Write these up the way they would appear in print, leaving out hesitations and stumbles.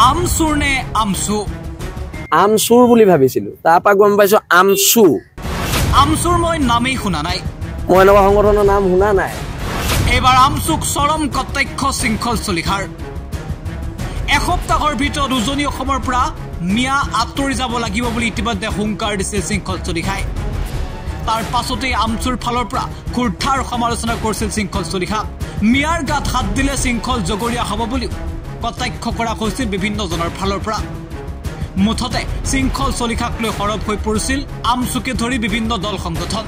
আমচুৰ নে আমচু? আমচুৰ বুলি ভাবিছিলোঁ, তাৰপৰা গম পাইছোঁ আমচু। আমচুৰ মই নামেই শুনা নাই। মই এনেকুৱা সংগঠনৰ নাম শুনা নাই। এইবাৰ আমচুক চৰম কটাক্ষ শৃংখল চলিহাৰ। এসপ্তাহৰ ভিতৰত উজনি অসমৰ পৰা মিয়া আঁতৰি যাব লাগিব বুলি ইতিমধ্যে হুংকাৰ দিছে শৃংখল চলিহাই। তাৰ পাছতেই আমচুৰ ফালৰ পৰা খুৰ্ঠাৰ সমালোচনা কৰিছিল শৃংখল চলিহা। মিয়াৰ গাত হাত দিলে শৃংখল জগৰীয়া হ'ব বুলিও কটাক্ষ কৰা হৈছিল বিভিন্নজনৰ ফালৰ পৰা। মুঠতে শৃংখল চলিহাক লৈ সৰব হৈ পৰিছিল আমচুকে ধৰি বিভিন্ন দল সংগঠন।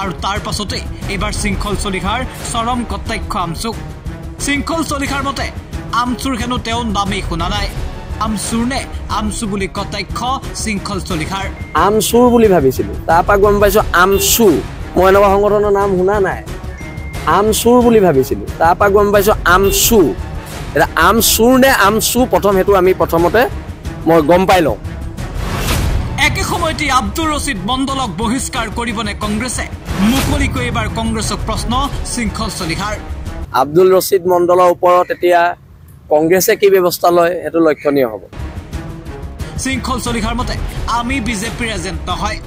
আৰু তাৰ পাছতেই এইবাৰ শৃংখল চলিহাৰ চৰম কটাক্ষ আমচুক। শৃংখল চলিহাৰ মতে আমচুৰ হেনো তেওঁ নামেই শুনা নাই। আমচুৰ নে আমচু বুলি কটাক্ষ শৃংখল চলিহাৰ। আমচুৰ বুলি ভাবিছিলোঁ, তাৰপৰা গম পাইছোঁ আমচু। মই এনেকুৱা সংগঠনৰ নাম শুনা নাই। আমচুৰ বুলি ভাবিছিলোঁ, তাৰপৰা গম পাইছোঁ আমচু। এতিয়া আমচুৰ নে আমচু প্ৰথম সেইটো আমি প্ৰথমতে মই গম পাই লওঁ। একে সময়তে আব্দুল ৰছিদ মণ্ডলক বহিষ্কাৰ কৰিবনে কংগ্ৰেছে? মুকলিকৈ এইবাৰ কংগ্ৰেছক প্ৰশ্ন শৃংখল চলিহাৰ। আব্দুল ৰছিদ মণ্ডলৰ ওপৰত এতিয়া কংগ্ৰেছে কি ব্যৱস্থা লয় সেইটো লক্ষণীয় হ'ব। শৃংখল চলিহাৰ মতে আমি বিজেপিৰ এজেণ্ট নহয়।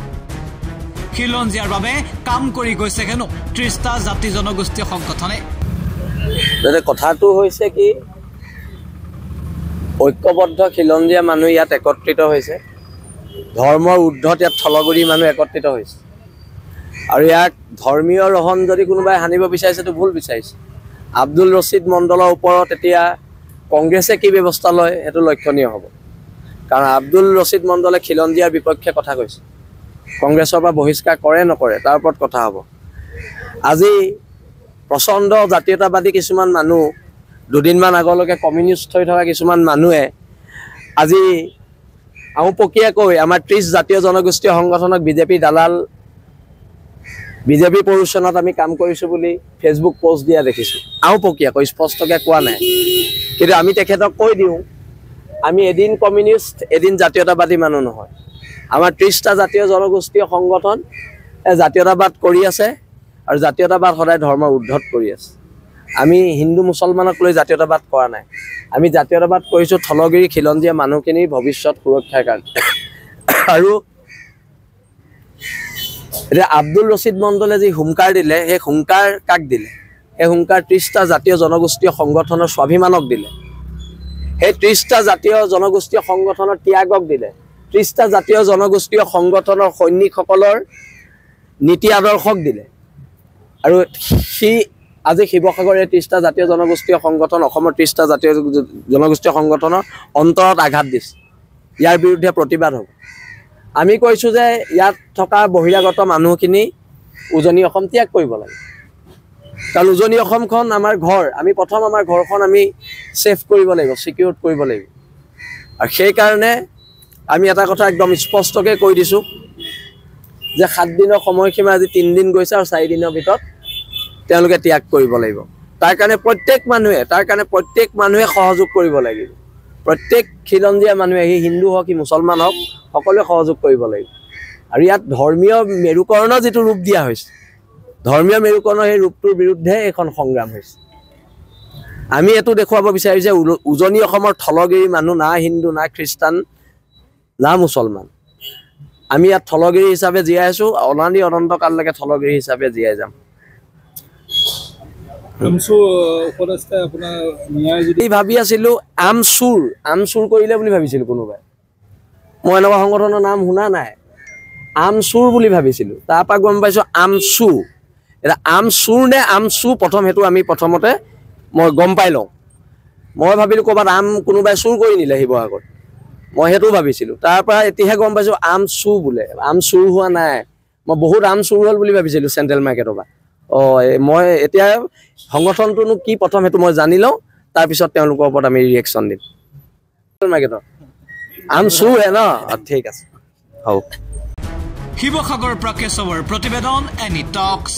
খিলঞ্জীয়াৰ বাবে কাম কৰি গৈছে হেনো ৩০টা জাতি জনগোষ্ঠীয় সংগঠনে। কথাটো হৈছে কি, ঐক্যবদ্ধ খিলঞ্জীয়া মানুহ ইয়াত একত্ৰিত হৈছে। ধৰ্মৰ ঊৰ্ধত ইয়াত থলগুৰি মানুহ একত্ৰিত হৈছে। আৰু ইয়াক ধৰ্মীয় ৰহণ যদি কোনোবাই সানিব বিচাৰিছে তো ভুল বিচাৰিছে। আব্দুল ৰছিদ মণ্ডলৰ ওপৰত এতিয়া কংগ্ৰেছে কি ব্যৱস্থা লয় সেইটো লক্ষণীয় হ'ব। কাৰণ আব্দুল ৰছিদ মণ্ডলে খিলঞ্জীয়াৰ বিপক্ষে কথা কৈছে। কংগ্ৰেছৰ পৰা বহিষ্কাৰ কৰে নকৰে তাৰ ওপৰত কথা হ'ব। আজি প্ৰচণ্ড জাতীয়তাবাদী কিছুমান মানুহ, দুদিনমান আগলৈকে কমিউনিষ্ট হৈ থকা কিছুমান মানুহে আজি আওপকীয়াকৈ আমাৰ ৩০ জাতীয় জনগোষ্ঠীয় সংগঠনক বিজেপি দালাল, বিজেপি প্ৰৰোচনত আমি কাম কৰিছোঁ বুলি ফেচবুক পোষ্ট দিয়া দেখিছোঁ। আওপকীয়াকৈ স্পষ্টকৈ কোৱা নাই, কিন্তু আমি তেখেতক কৈ দিওঁ আমি এদিন কমিউনিষ্ট এদিন জাতীয়তাবাদী মানুহ নহয়। আমাৰ ৩০টা জাতীয় জনগোষ্ঠীয় সংগঠন জাতীয়তাবাদ কৰি আছে আৰু জাতীয়তাবাদ সদায় ধৰ্মৰ ঊৰ্ধত কৰি আছে। আমি হিন্দু মুছলমানক লৈ জাতীয়তাবাদ কৰা নাই। আমি জাতীয়তাবাদ কৰিছোঁ থলগিৰি খিলঞ্জীয়া মানুহখিনিৰ ভৱিষ্যত সুৰক্ষাৰ কাৰণে। আৰু এতিয়া আব্দুল ৰছিদ মণ্ডলে যি হুংকাৰ দিলে, সেই হুংকাৰ কাক দিলে? সেই হুংকাৰ ৩০টা জাতীয় জনগোষ্ঠীয় সংগঠনৰ স্বাভিমানক দিলে। সেই ৩০টা জাতীয় জনগোষ্ঠীয় সংগঠনৰ ত্যাগক দিলে। ৩০টা জাতীয় জনগোষ্ঠীয় সংগঠনৰ সৈনিকসকলৰ নীতি আদৰ্শক দিলে। আৰু সি আজি শিৱসাগৰে ৩০টা জাতীয় জনগোষ্ঠীয় সংগঠন, অসমৰ ৩০টা জাতীয় জনগোষ্ঠীয় সংগঠনৰ অন্তৰত আঘাত দিছে। ইয়াৰ বিৰুদ্ধে প্ৰতিবাদ হ'ব। আমি কৈছোঁ যে ইয়াত থকা বহিৰাগত মানুহখিনি উজনি অসম ত্যাগ কৰিব লাগে। কাৰণ উজনি অসমখন আমাৰ ঘৰ। আমি প্ৰথম আমাৰ ঘৰখন আমি ছেফ কৰিব লাগিব, ছিকিউৰ কৰিব লাগিব। আৰু সেইকাৰণে আমি এটা কথা একদম স্পষ্টকৈ কৈ দিছোঁ যে 7 দিনৰ সময়সীমা আজি 3 দিন গৈছে আৰু 4 দিনৰ ভিতৰত তেওঁলোকে ত্যাগ কৰিব লাগিব। তাৰ কাৰণে প্ৰত্যেক মানুহে সহযোগ কৰিব লাগিব। প্ৰত্যেক খিলঞ্জীয়া মানুহে, সি হিন্দু হওক সি মুছলমান হওক, সকলোৱে সহযোগ কৰিব লাগিব। আৰু ইয়াত ধৰ্মীয় মেৰুকৰণৰ যিটো ৰূপ দিয়া হৈছে, ধৰ্মীয় মেৰুকৰণৰ সেই ৰূপটোৰ বিৰুদ্ধে এইখন সংগ্ৰাম হৈছে। আমি এইটো দেখুৱাব বিচাৰিছোঁ যে উজনি অসমৰ থলগিৰি মানুহ না হিন্দু না খ্ৰীষ্টান না মুছলমান। আমি ইয়াত থলগিৰি হিচাপে জীয়াই আছোঁ, অনাদি অনন্তকাললৈকে থলগিৰি হিচাপে জীয়াই যাম। ভাবি আছিলোঁ আমচুৰ কৰিলে বুলি ভাবিছিলোঁ কোনোবাই। মই এনেকুৱা সংগঠনৰ নাম শুনা নাই। আমচুৰ বুলি ভাবিছিলোঁ, তাৰপৰা গম পাইছোঁ আমচু। এতিয়া আমচুৰ নে আমচু প্ৰথম সেইটো আমি প্ৰথমতে মই গম পাই লওঁ। মই ভাবিলোঁ ক'ৰবাত কোনোবাই চুৰ কৰি নিলে শিৱসাগৰত, মই সেইটো ভাবিছিলোঁ। তাৰপৰা এতিয়াহে গম পাইছোঁ আমচু বোলে। আম চুৰ হোৱা নাই। মই বহুত আম চুৰ হ'ল বুলি ভাবিছিলোঁ চেণ্ট্ৰেল মাৰ্কেটৰ পৰা। মই এতিয়া সংগঠনটোনো কি প্ৰথম সেইটো মই জানি লওঁ, তাৰপিছত তেওঁলোকৰ ওপৰত আমি ৰিয়েকশ্যন দিম। মাৰ্কেটৰ আম চুৰ হে ন? ঠিক আছে, হ'ব। শিৱসাগৰ পৰা কেশৱৰ প্ৰতিবেদন, এনি টক্স।